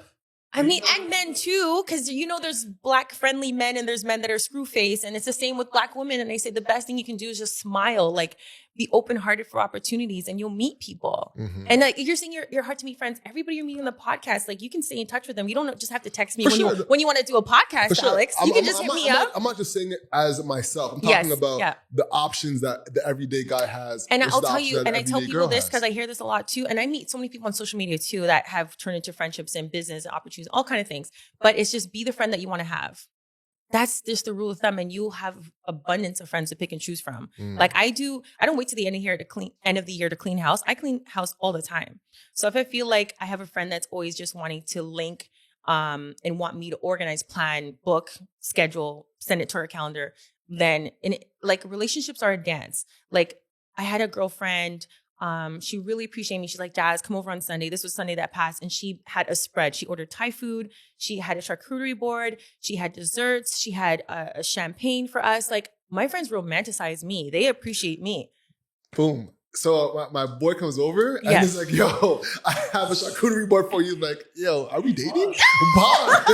I mean, and men too, because there's Black friendly men and there's men that are screw face, and it's the same with Black women. And I say the best thing you can do is just smile, like be open hearted for opportunities, and you'll meet people. Mm-hmm. And like you're saying, you're hard to meet friends. Everybody you're meeting on the podcast, like you can stay in touch with them. You don't just have to text me when you want to do a podcast, Alex. You can just hit me up. I'm not just saying it as myself. I'm talking about the options that the everyday guy has. And I'll tell you, and I tell people this because I hear this a lot too, and I meet so many people on social media too that have turned into friendships and business and opportunities, all kind of things. But it's just be the friend that you want to have. that's just the rule of thumb, and you'll have abundance of friends to pick and choose from. Like I don't wait to the end of the year to clean house. I clean house all the time. So if I feel like I have a friend that's always just wanting to link and want me to organize, plan, book, schedule, send it to her calendar, then like relationships are a dance. Like I had a girlfriend, she really appreciated me. She's like, Jazz, come over on Sunday. This was Sunday that passed. And she had a spread. She ordered Thai food. She had a charcuterie board. She had desserts. She had a champagne for us. Like my friends romanticize me. They appreciate me. Boom. So my boy comes over and he's like, yo, I have a charcuterie board for you. Like, yo, are we dating? Bars.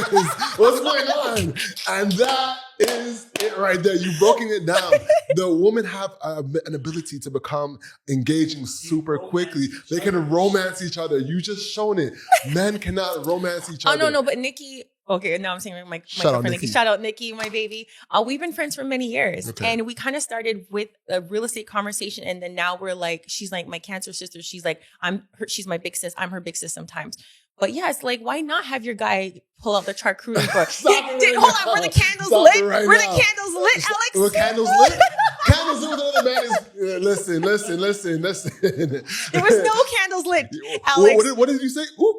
What's going on? And that is it right there. You've broken it down. The women have an ability to become engaging super quickly. They can romance each other. You just shown it. Men cannot romance each other. Oh, no, but Nikki... Okay, now I'm saying my girlfriend Nikki. Shout out Nikki, my baby. We've been friends for many years. Okay. And we kind of started with a real estate conversation. And then now we're like, she's like my cancer sister. She's like, she's my big sis. I'm her big sis sometimes. But yeah, it's like, why not have your guy pull out the charcuterie board? Hold on, were the candles lit? Were the candles lit, Alex? Were candles lit? Candles lit with the other man is, listen. There was no candles lit, Alex. What did you say? Oop.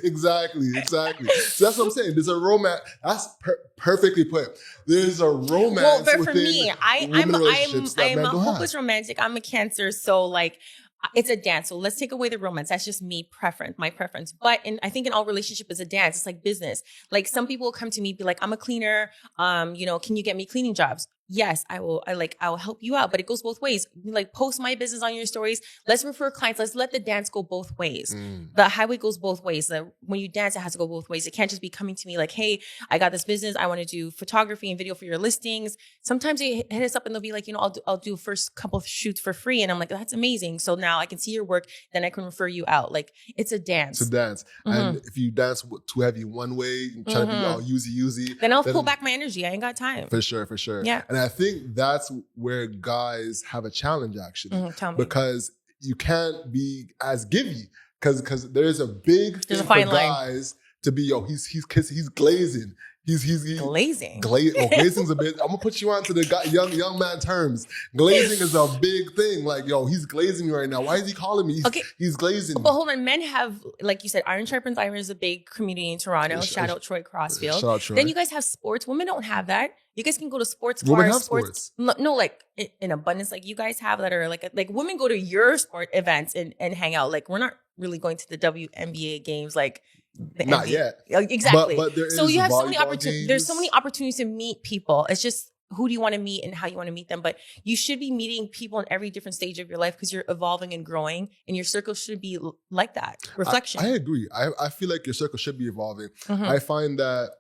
Exactly. So that's what I'm saying. There's a romance. That's perfectly put. There's a romance. Well, but for me, I'm a hopeless romantic. I'm a Cancer, so like it's a dance. So let's take away the romance. That's just my preference. But I think in all relationship is a dance. It's like business. Like some people will come to me, be like, I'm a cleaner. Can you get me cleaning jobs? Yes, I will. I will help you out, but it goes both ways. Like post my business on your stories. Let's refer clients. Let's let the dance go both ways. The highway goes both ways. When you dance, it has to go both ways. It can't just be coming to me like, hey, I got this business. I want to do photography and video for your listings. Sometimes they hit us up and they'll be like, I'll do first couple of shoots for free. And I'm like, that's amazing. So now I can see your work. Then I can refer you out. Like it's a dance. It's a dance. And if you dance too heavy one way, try to be all usy, then I'll pull back my energy. I ain't got time. For sure. Yeah. And I think that's where guys have a challenge actually. Because you can't be as givey. Because there's a big thing for guys to be, he's glazing. He's glazing. Glazing's a bit. I'm gonna put you on to the young man terms. Glazing is a big thing. Like, he's glazing me right now. Why is he calling me? He's glazing. But hold on, men have, like you said, Iron Sharpens Iron is a big community in Toronto. Shout out Troy Crossfield. Shout out Troy. Then you guys have sports. Women don't have that. You guys can go to sports bars. Women have sports. No, like in abundance, like you guys have that, or like women go to your sport events and hang out. Like we're not really going to the WNBA games, like. Not yet. Exactly. But there so is you have so many opportunities. There's so many opportunities to meet people. It's just who do you want to meet and how you want to meet them. But you should be meeting people in every different stage of your life because you're evolving and growing, and your circle should be like that. Reflection. I agree. I feel like your circle should be evolving. I find that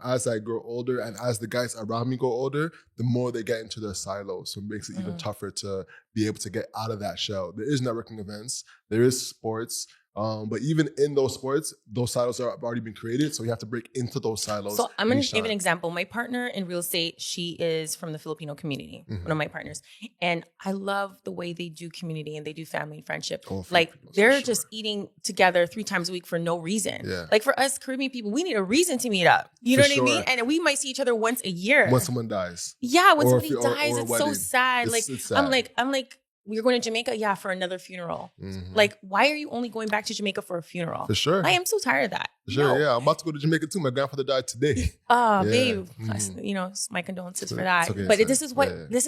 as I grow older and as the guys around me grow older, the more they get into their silos. So it makes it even tougher to be able to get out of that shell. There is networking events. There is sports. But even in those sports, those silos have already been created. So you have to break into those silos. So I'm going to give an example. My partner in real estate, she is from the Filipino community, one of my partners. And I love the way they do community and they do family and friendship. Like they're just eating together 3 times a week for no reason. Yeah. Like for us Caribbean people, we need a reason to meet up. You know what I mean? And we might see each other once a year. When someone dies. Yeah, when somebody dies, it's so sad. It's sad. I'm like, you're going to Jamaica? Yeah, for another funeral. Like, why are you only going back to Jamaica for a funeral? For sure. I am so tired of that. For sure, yeah. I'm about to go to Jamaica too. My grandfather died today. Babe. My condolences for that. Okay, but this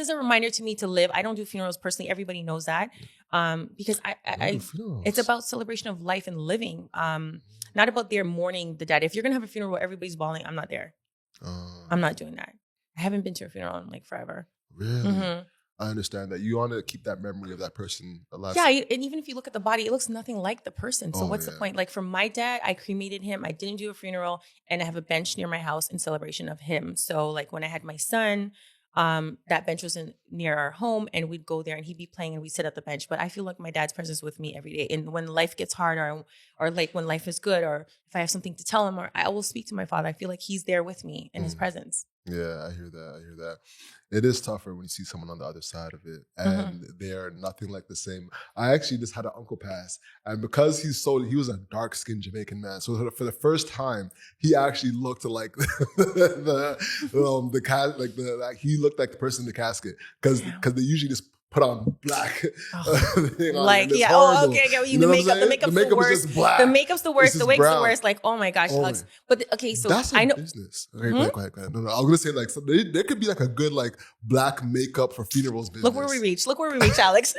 is a reminder to me to live. I don't do funerals personally. Everybody knows that. Because it's about celebration of life and living. Not about their mourning the dead. If you're going to have a funeral where everybody's bawling, I'm not there. I'm not doing that. I haven't been to a funeral in like forever. Really? I understand that. You want to keep that memory of that person alive. Yeah, and even if you look at the body, it looks nothing like the person. So what's the point? Like for my dad, I cremated him. I didn't do a funeral, and I have a bench near my house in celebration of him. So like when I had my son, that bench was near our home, and we'd go there and he'd be playing and we'd sit at the bench. But I feel like my dad's presence with me every day. And when life gets hard or like when life is good, or if I have something to tell him, or I will speak to my father, I feel like he's there with me in his presence. Yeah, I hear that. I hear that. It is tougher when you see someone on the other side of it, and they are nothing like the same. I actually just had an uncle pass, and because he was a dark skinned Jamaican man, so for the first time, he actually looked like he looked like the person in the casket because they usually just put on black. Thing on, like, yeah, horrible. Okay. You know the makeup's the worst. Is black. The makeup's the worst. The wig's the worst. Like, oh my gosh, Alex. But okay, so that's I know business. Okay, go ahead. No, I was gonna say like there could be like a good like black makeup for funerals business. Look where we reach, Alex.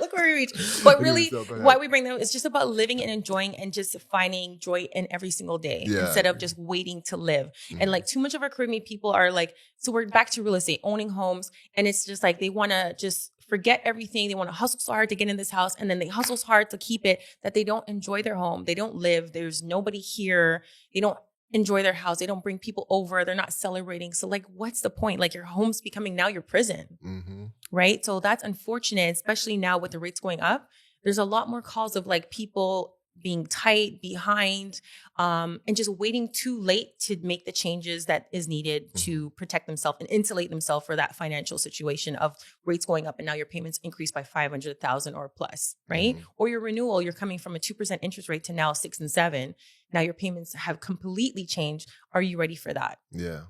Look where we reach. But really, why we bring them is just about living and enjoying and just finding joy in every single day instead of just waiting to live. And like too much of our Caribbean people are like, so we're back to real estate, owning homes. And it's just like, they want to just forget everything. They want to hustle so hard to get in this house. And then they hustle so hard to keep it that they don't enjoy their home. They don't live. There's nobody here. They don't enjoy their house. They don't bring people over. They're not celebrating. So like, what's the point? Like your home's becoming now your prison, right? So that's unfortunate, especially now with the rates going up. There's a lot more calls of like people being tight, behind, and just waiting too late to make the changes that is needed to protect themselves and insulate themselves for that financial situation of rates going up and now your payments increase by $500,000 or plus, right? Or your renewal, you're coming from a 2% interest rate to now 6 and 7. Now your payments have completely changed. Are you ready for that? Yeah.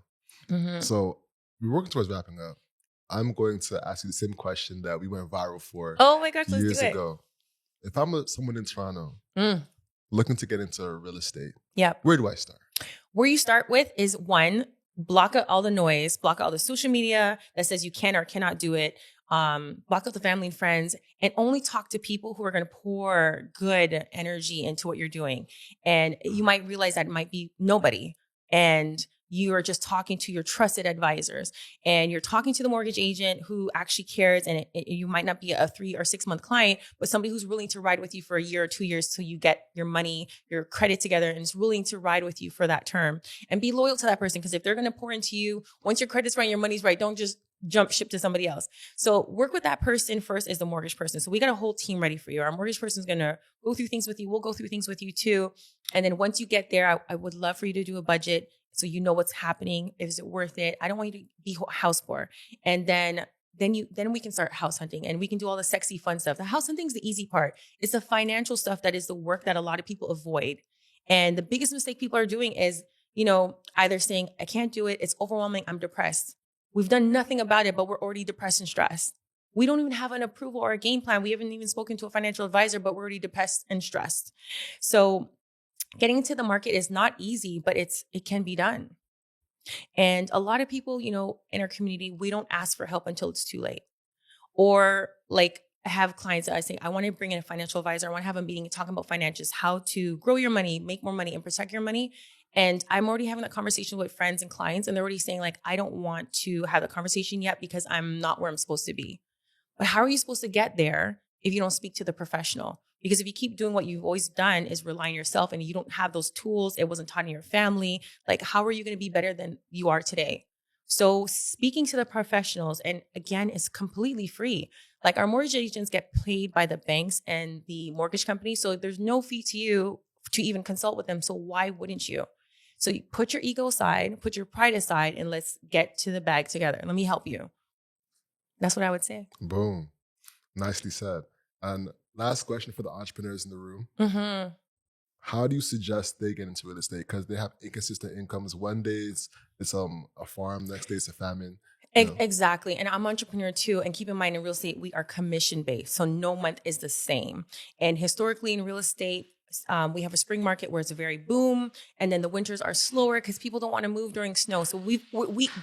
So we're working towards wrapping up. I'm going to ask you the same question that we went viral for. Oh my gosh, let's years do it. ago. If I'm someone in Toronto looking to get into real estate, where do I start? Where you start with is one, block out all the noise, block out all the social media that says you can or cannot do it. Block out the family and friends, and only talk to people who are going to pour good energy into what you're doing. And you might realize that it might be nobody. And you are just talking to your trusted advisors, and you're talking to the mortgage agent who actually cares. And you might not be a 3 or 6 month client, but somebody who's willing to ride with you for a year or 2 years till you get your money, your credit together, and is willing to ride with you for that term. And be loyal to that person, because if they're going to pour into you, once your credit's right, your money's right, don't just jump ship to somebody else. So work with that person first as the mortgage person. So we got a whole team ready for you. Our mortgage person is going to go through things with you. We'll go through things with you too. And then once you get there, I would love for you to do a budget so you know what's happening. Is it worth it? I don't want you to be house poor. And then we can start house hunting, and we can do all the sexy fun stuff. The house hunting is the easy part. It's the financial stuff that is the work that a lot of people avoid. And the biggest mistake people are doing is, either saying, I can't do it. It's overwhelming. I'm depressed. We've done nothing about it, but we're already depressed and stressed. We don't even have an approval or a game plan. We haven't even spoken to a financial advisor, but we're already depressed and stressed. So getting into the market is not easy, but it can be done. And a lot of people, in our community, we don't ask for help until it's too late. Or like I have clients that I say, I want to bring in a financial advisor. I want to have a meeting talking about finances, how to grow your money, make more money, and protect your money. And I'm already having that conversation with friends and clients, and they're already saying like, I don't want to have the conversation yet because I'm not where I'm supposed to be. But how are you supposed to get there if you don't speak to the professional? Because if you keep doing what you've always done, is rely on yourself, and you don't have those tools, it wasn't taught in your family, like how are you going to be better than you are today? So speaking to the professionals, and again, it's completely free. Like our mortgage agents get paid by the banks and the mortgage company. So there's no fee to you to even consult with them. So why wouldn't you? So you put your ego aside, put your pride aside, and let's get to the bag together. Let me help you. That's what I would say. Boom. Nicely said. And last question for the entrepreneurs in the room. How do you suggest they get into real estate? Because they have inconsistent incomes. One day it's a farm, next day it's a famine. Exactly. And I'm an entrepreneur too. And keep in mind, in real estate, we are commission based. So no month is the same. And historically in real estate, we have a spring market where it's a very boom, and then the winters are slower because people don't want to move during snow. So we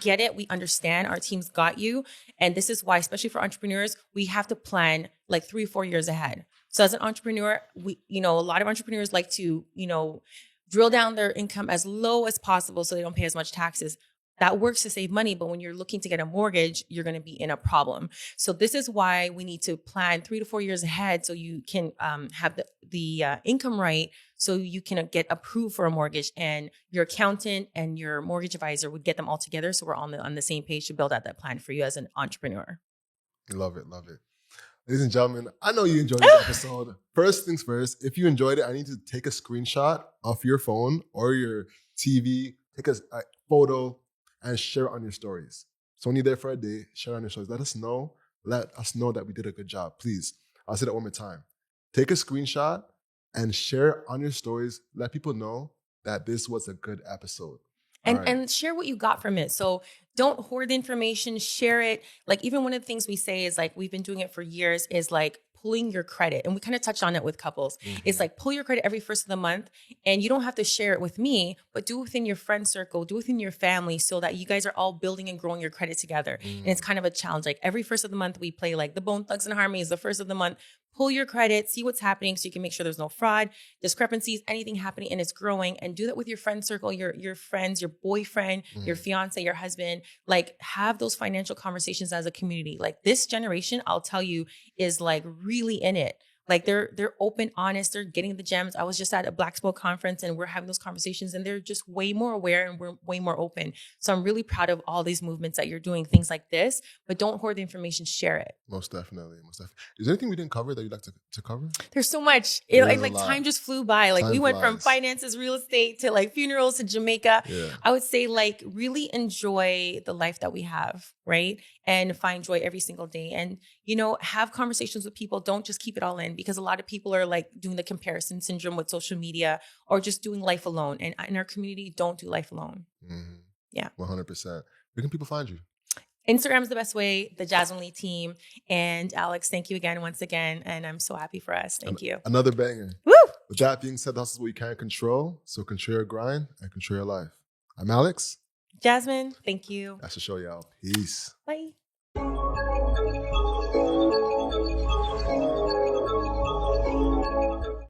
get it. We understand. Our team's got you. And this is why, especially for entrepreneurs, we have to plan like 3 or 4 years ahead. So as an entrepreneur, a lot of entrepreneurs like to, drill down their income as low as possible so they don't pay as much taxes. That works to save money, but when you're looking to get a mortgage, you're going to be in a problem. So this is why we need to plan 3 to 4 years ahead so you can have the income right, so you can get approved for a mortgage, and your accountant and your mortgage advisor would get them all together so we're on the same page to build out that plan for you as an entrepreneur. Love it, love it. Ladies and gentlemen, I know you enjoyed this episode. First things first, if you enjoyed it, I need to take a screenshot of your phone or your TV, take a photo, and share it on your stories. So when you're there for a day, share it on your stories. Let us know that we did a good job. Please, I'll say that one more time. Take a screenshot and share it on your stories. Let people know that this was a good episode. And share what you got from it. So don't hoard the information, share it. Like, even one of the things we say is, like, we've been doing it for years, is like pulling your credit. And we kind of touched on it with couples. It's like, pull your credit every first of the month, and you don't have to share it with me, but do it within your friend circle, do it within your family, so that you guys are all building and growing your credit together. And it's kind of a challenge. Like, every first of the month, we play like the Bone Thugs and Harmonies, the first of the month. Pull your credit, see what's happening, so you can make sure there's no fraud, discrepancies, anything happening, and it's growing. And do that with your friend circle, your friends, your boyfriend, your fiance, your husband. Like, have those financial conversations as a community. Like, this generation, I'll tell you, is like really in it. Like, they're open, honest, they're getting the gems. I was just at a Black Spoke conference, and we're having those conversations, and they're just way more aware, and we're way more open. So I'm really proud of all these movements that you're doing, things like this, but don't hoard the information, share it. Most definitely. Is there anything we didn't cover that you'd like to cover? There's so much. Like time just flew by. Like, we went from finances, real estate, to like funerals, to Jamaica. Yeah. I would say, like, really enjoy the life that we have, right? And find joy every single day. And, have conversations with people. Don't just keep it all in, because a lot of people are like doing the comparison syndrome with social media, or just doing life alone. And in our community, don't do life alone. Yeah. 100%. Where can people find you? Instagram is the best way, the Jasmine Lee team. And Alex, thank you again, once again. And I'm so happy for us. Thank you. Another banger. Woo! With that being said, this is what you can't control. So control your grind and control your life. I'm Alex. Jasmine, thank you. That's the show, y'all. Peace. Bye.